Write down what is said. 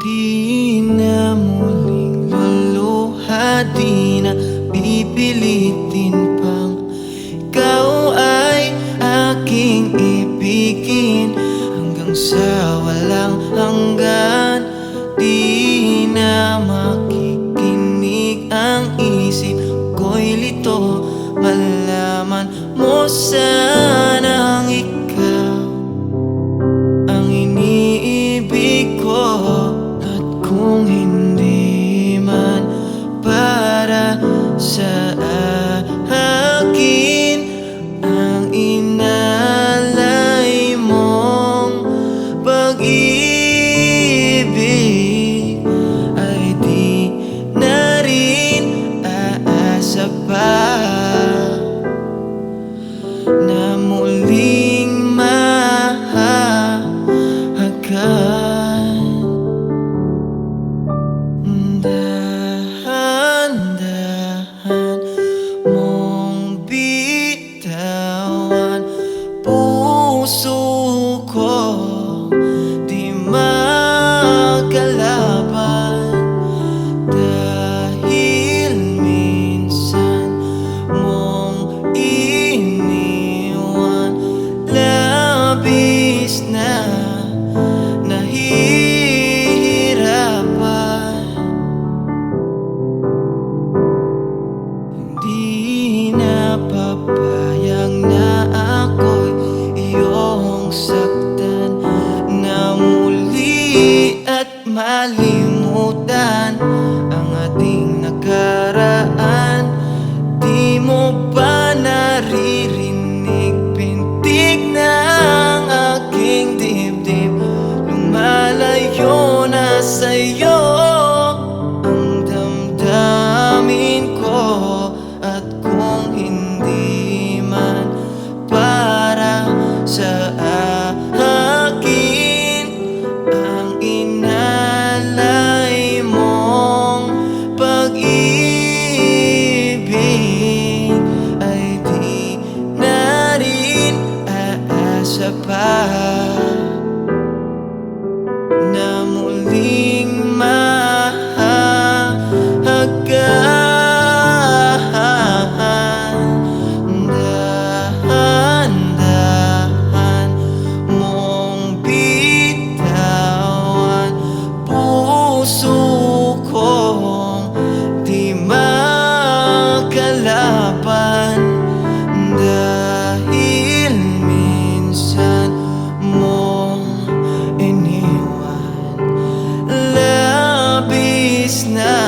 Di na muling luluha, di na pipilitin pang ikaw ay aking ibigin hanggang sa walang hanggan. Di na makikinig ang isip ko'y lito, malaman mo sanang ikaw ang iniibig ko. At kung hindi man para sa akin ang inalay mong pag-ibig, ay di na rin aasa pa na muling mahahagan. Dahan-dahan mong bitawan puso ko, di makalaban. Dahil minsan mong iniwan, labis na nahihirapan. Di na papayag na ako'y iyong saktan, na muli at malimutan ang ating nakaraan. Di mo ba naririnig pintig ng aking dibdib? Lumalayo na sa'yo ang damdamin ko. At kung hindi man para sa akin ang inalay mong pag-ibig, ay di na rin aasa pa na muling mahahagan. Dahan-dahan mong bitawan puso kong di makalaban. Dahil minsan mong iniwan, labis na